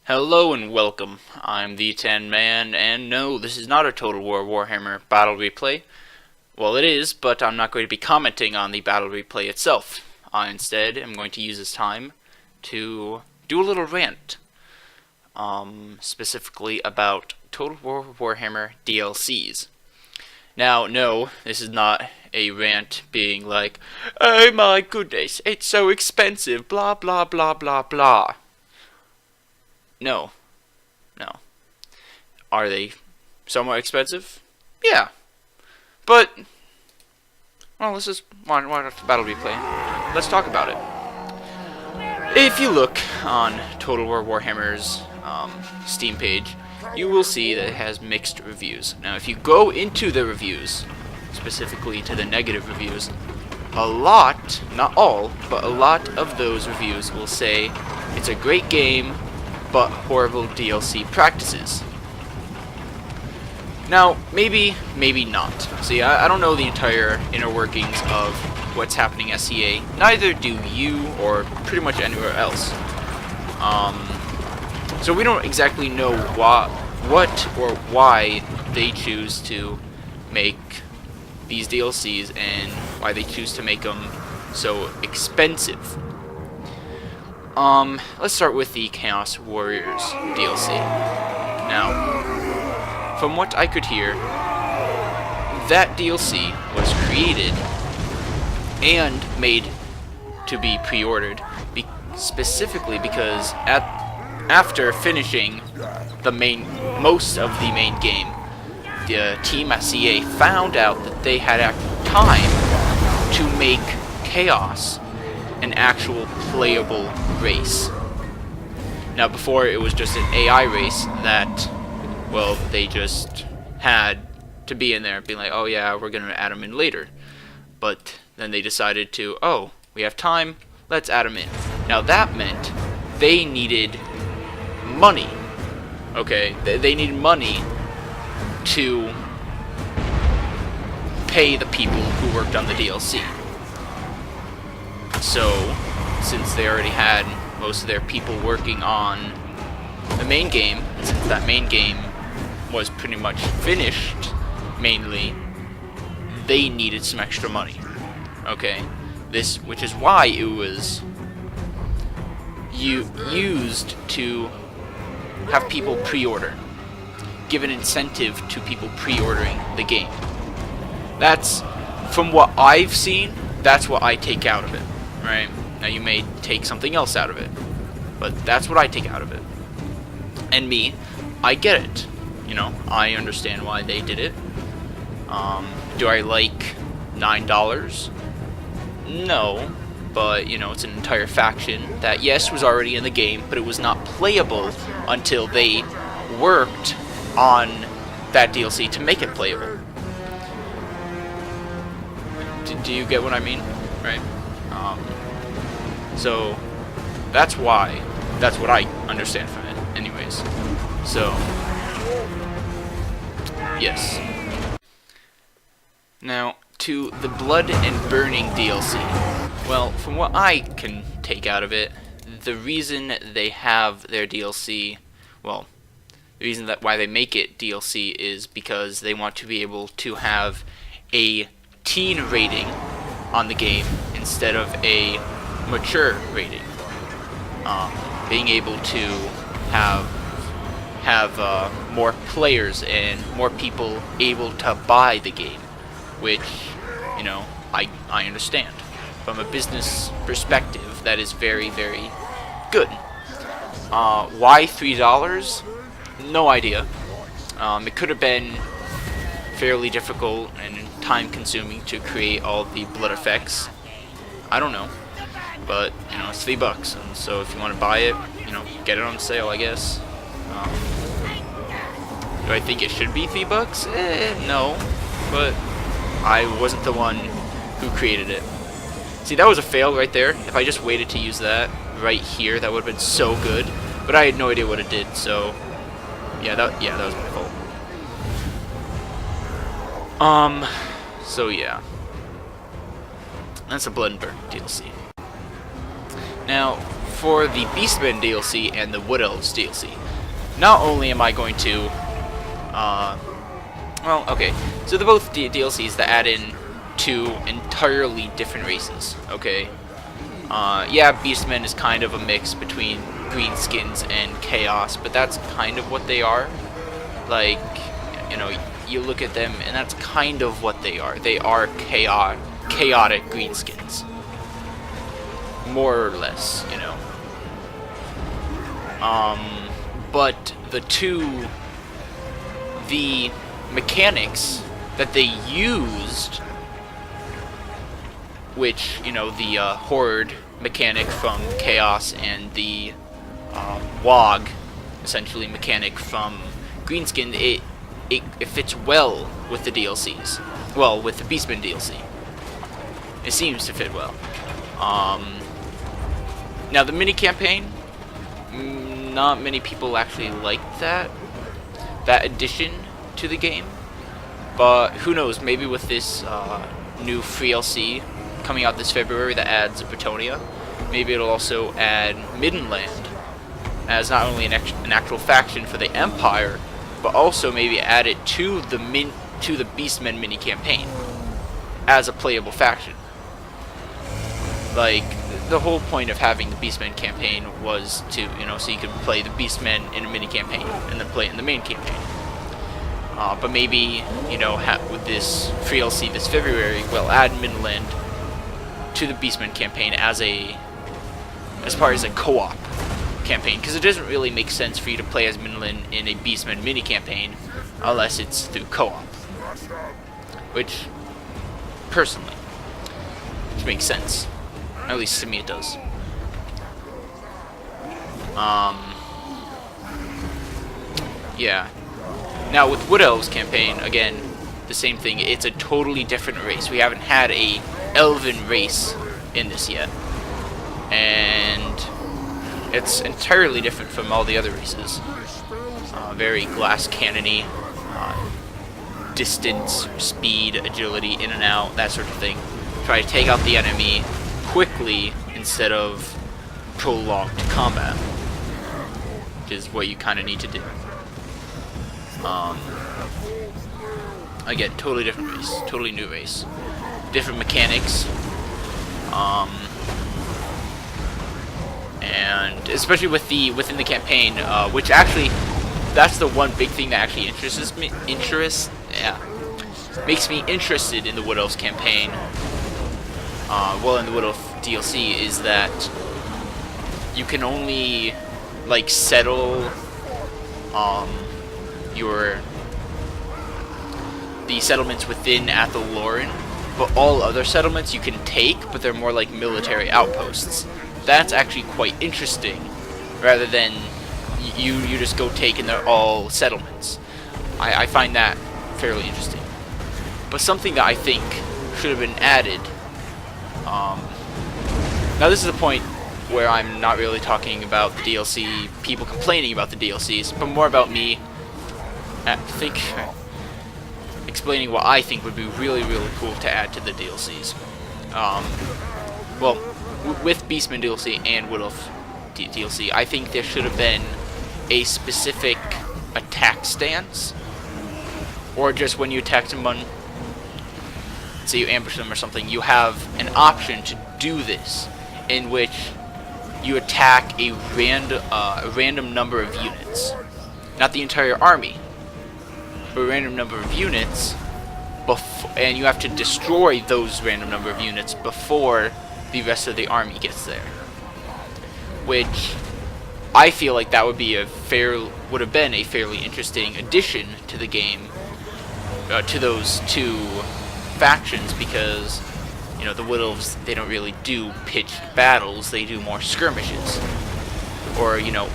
Hello and welcome. I'm the Tan Man, and no, this is not a Total War Warhammer battle replay. Well, it is, but I'm not going to be commenting on the battle replay itself. I instead am going to use this time to do a little rant, specifically about Total War Warhammer DLCs. Now, no, this is not a rant being like, oh my goodness, it's so expensive, blah blah blah blah blah. No. No. Are they somewhat expensive? Yeah. But, well, let's just watch the battle replay. Let's talk about it. If you look on Total War Warhammer's Steam page, you will see that it has mixed reviews. Now, if you go into the reviews, specifically to the negative reviews, a lot, not all, but a lot of those reviews will say it's a great game, but horrible DLC practices. Now, maybe not. See, I don't know the entire inner workings of what's happening at CA. Neither do you, or pretty much anywhere else. So we don't exactly know what or why they choose to make these DLCs and why they choose to make them so expensive. Let's start with the Chaos Warriors DLC. Now, from what I could hear, that DLC was created and made to be pre-ordered specifically because after finishing most of the main game, the team at CA found out that they had time to make Chaos an actual playable race. Now, before it was just an AI race that, well, they just had to be in there, being like, oh yeah, we're gonna add them in later. But then they decided to, oh, we have time, let's add them in. Now that meant they needed money. Okay, they needed money to pay the people who worked on the DLC. So, since they already had most of their people working on the main game, and since that main game was pretty much finished, mainly, they needed some extra money. Okay, which is why it was used to have people pre-order, give an incentive to people pre-ordering the game. That's, from what I've seen, that's what I take out of it. Right? Now you may take something else out of it, but that's what I take out of it. And me, I get it. You know, I understand why they did it. Do I like $9? No, but you know, it's an entire faction that yes was already in the game, but it was not playable until they worked on that DLC to make it playable. Do you get what I mean? Right? So that's why. That's what I understand from it, anyways. So yes. Now to the Blood and Burning DLC. Well, from what I can take out of it, the reason they have their DLC, well, the reason that why they make it DLC is because they want to be able to have a teen rating on the game instead of a mature rating. Being able to have more players and more people able to buy the game, which, you know, I understand. From a business perspective, that is very, very good. Why $3? No idea. It could have been fairly difficult and time-consuming to create all the blood effects. I don't know, but you know, it's $3, and so if you want to buy it, you know, get it on sale, I guess. Do I think it should be $3? No, but I wasn't the one who created it. See, that was a fail right there. If I just waited to use that right here, that would have been so good. But I had no idea what it did, so yeah, that was my fault. So yeah. That's a Blood and Burn DLC. Now, for the Beastmen DLC and the Wood Elves DLC, not only am I going to, well, okay, so they're both DLCs that add in 2 entirely different races, okay? Yeah, Beastmen is kind of a mix between Greenskins and Chaos, but that's kind of what they are. Like, you know, you look at them, and that's kind of what they are. They are chaotic Greenskins. More or less, you know. But the mechanics that they used, which, you know, the Horde mechanic from Chaos and the Wog, essentially, mechanic from Greenskin, it fits well with the DLCs. Well, with the Beastmen DLC. It seems to fit well. Now, the mini-campaign, not many people actually like that addition to the game. But who knows, maybe with this new free DLC coming out this February that adds Bretonnia, maybe it'll also add Middenland as not only an actual faction for the Empire, but also maybe add it to the Beastmen mini campaign as a playable faction. Like, the whole point of having the Beastmen campaign was to, you know, so you could play the Beastmen in a mini campaign and then play it in the main campaign. But maybe, you know, with this free DLC this February, we'll add Midland to the Beastmen campaign as far as a co-op campaign, because it doesn't really make sense for you to play as Midland in a Beastmen mini campaign unless it's through co-op, which personally, which makes sense. At least to me it does. Yeah. Now with Wood Elves campaign, again, the same thing. It's a totally different race. We haven't had a elven race in this yet. And it's entirely different from all the other races. Very glass cannony, distance, speed, agility, in and out, that sort of thing. Try to take out the enemy quickly instead of prolonged combat, which is what you kind of need to do. Again, totally different race, totally new race, different mechanics, and especially within the campaign, which actually, that's the one big thing that actually makes me interested in the Wood Elves campaign. Well, in the Wood Elf DLC, is that you can only, like, settle the settlements within Athel-Loren, but all other settlements you can take, but they're more like military outposts. That's actually quite interesting, rather than you just go take and they're all settlements. I find that fairly interesting. But something that I think should have been added. Now this is the point where I'm not really talking about the DLC, people complaining about the DLCs, but more about me explaining what I think would be really, really cool to add to the DLCs. Well, with Beastmen DLC and Wood Elf DLC, I think there should have been a specific attack stance, or just when you attack someone, say you ambush them or something, you have an option to do this, in which you attack a random number of units. Not the entire army, but a random number of units, and you have to destroy those random number of units before the rest of the army gets there. Which, I feel like that would have been a fairly interesting addition to the game, to those two factions, because, you know, the Wood Elves, they don't really do pitched battles, they do more skirmishes. Or, you know,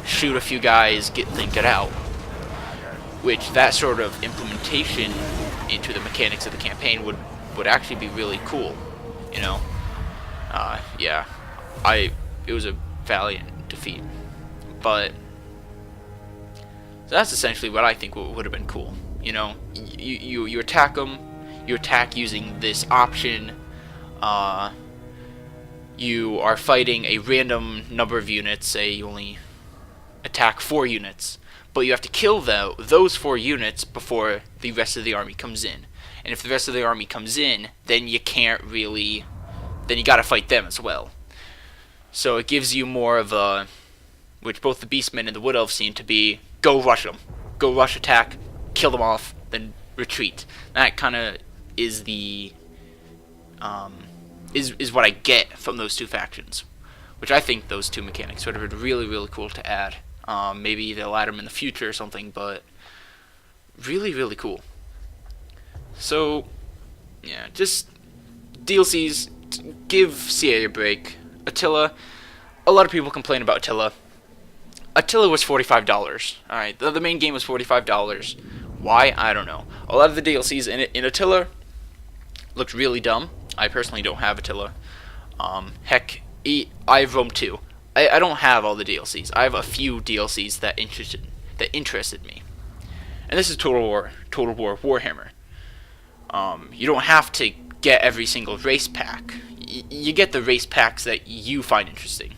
shoot a few guys, get out. Which, that sort of implementation into the mechanics of the campaign would actually be really cool, you know? Yeah. It was a valiant defeat. But, so that's essentially what I think would have been cool, you know? You attack them, you attack using this option, you are fighting a random number of units, say you only attack 4 units, but you have to kill those 4 units before the rest of the army comes in. And if the rest of the army comes in, then you can't really, then you gotta fight them as well. So it gives you more of a, which both the Beastmen and the Wood Elves seem to be, go rush them. Go rush attack, kill them off, then retreat. That kind of is the, is what I get from those two factions. Which I think those two mechanics would have been really, really cool to add. Maybe they'll add them in the future or something, but really, really cool. So, yeah, just DLCs, give CA a break. Attila, a lot of people complain about Attila. Attila was $45. Alright, the main game was $45. Why? I don't know. A lot of the DLCs in Attila looked really dumb. I personally don't have Attila. Heck, I have Rome 2. I don't have all the DLCs. I have a few DLCs that interested me. And this is Total War Warhammer. You don't have to get every single race pack. You get the race packs that you find interesting.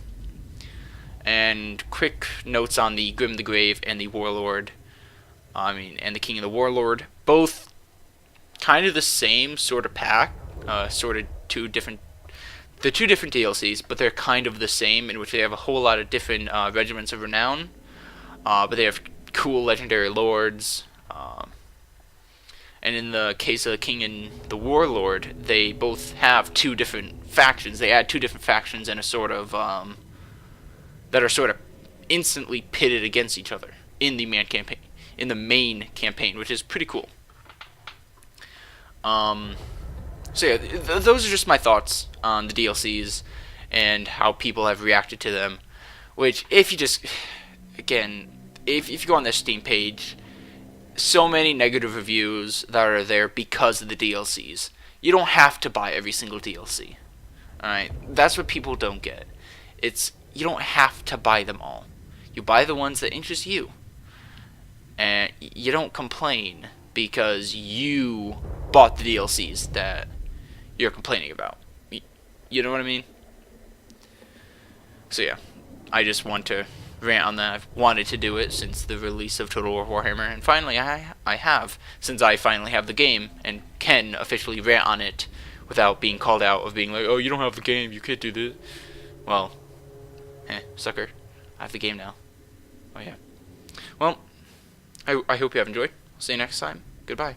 And quick notes on the Grim the Grave and the Warlord. And the King of the Warlord. Both kind of the same sort of pack. Sort of they're two different DLCs, but they're kind of the same, in which they have a whole lot of different regiments of renown. But they have cool legendary lords. And in the case of the King and the Warlord, they both have 2 different factions. They add 2 different factions and a sort of that are sort of instantly pitted against each other in the main campaign, which is pretty cool. So yeah, those are just my thoughts on the DLCs and how people have reacted to them. Which, if you just, again, if you go on their Steam page, so many negative reviews that are there because of the DLCs. You don't have to buy every single DLC. Alright, that's what people don't get. You don't have to buy them all. You buy the ones that interest you. And you don't complain because you bought the DLCs that you're complaining about. You know what I mean? So yeah, I just want to rant on that. I've wanted to do it since the release of Total War Warhammer, and finally I have, since I finally have the game and can officially rant on it without being called out of being like, oh, you don't have the game, you can't do this. Well, sucker, I have the game now. Oh yeah. Well, I hope you have enjoyed. See you next time. Goodbye.